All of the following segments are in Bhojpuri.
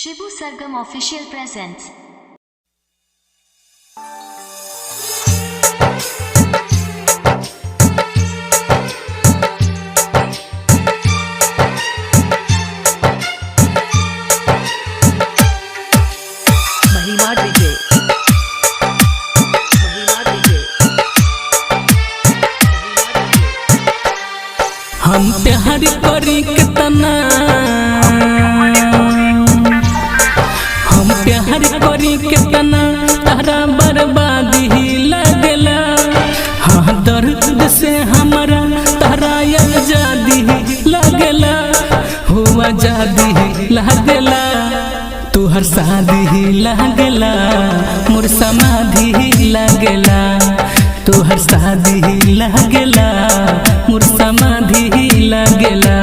शिबू सरगम ऑफिशियल प्रेजेंट्स। महिमा डीजे हम प्यार करी कितना हम प्यार करी कितना तारा बर्बादी लगला। हाँ दर्द से हमारा तारा आजादी लगला हो आजादी लगला। तुहर शादी लगला मोर समाधि लगला। तुहर शादी लगला मोर समाधि लगला।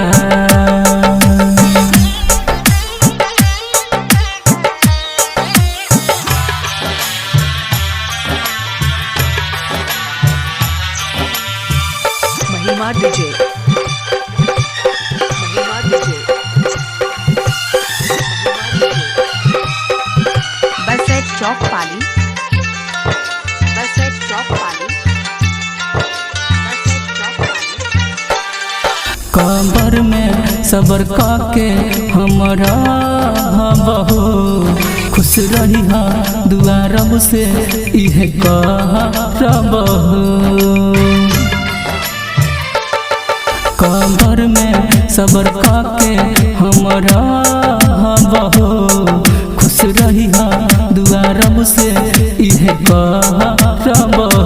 महिमा डीजे बसेट चौक पाली कबर में सबर काके हमरा बहो खुश रही हा दुआ रब से इहे कहबहो। कबर में सबर काके हमरा बहो खुश रही हा दुआ रब से इहे कहबहो।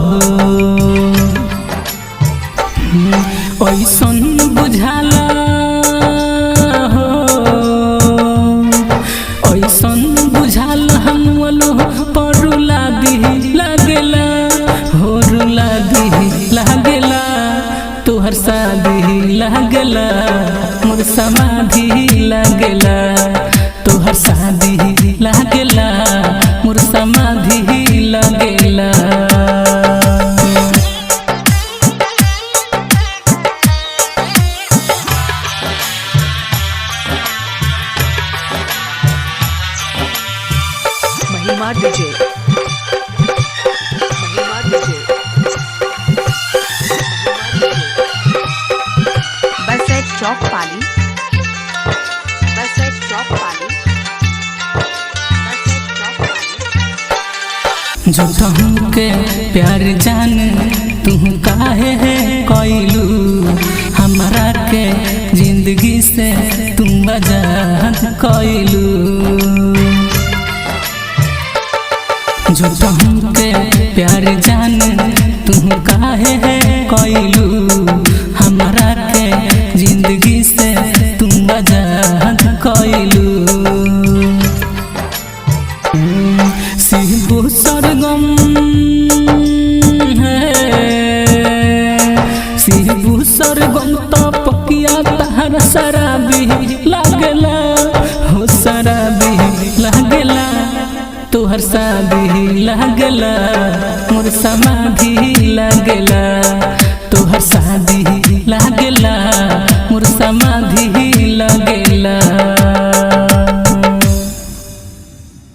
ऐसन बुझाला हो ऐसन बुझाला हम परुला दी लगला हो रुला दी लगला। तोहर शादी लगला मोर समाधि लगला। तोहर शादी लगला मोर समाधि लगला। महिमा डीजे बसेट चौक पाली जो तुमके प्यार जान तू काहे है कोइलू हमारा के जिंदगी से तुम आजाद कोइलू। जो तुमके प्यार जान तू काहे है कोइलू हमारा के जिंदगी से तुम आजाद कोइलू। शिबू सरगम है शिबू सरगम तो पकिया तार शराबी लगला हो शराबी लगला। तोहर शादी लगला मोर समाधि लगला।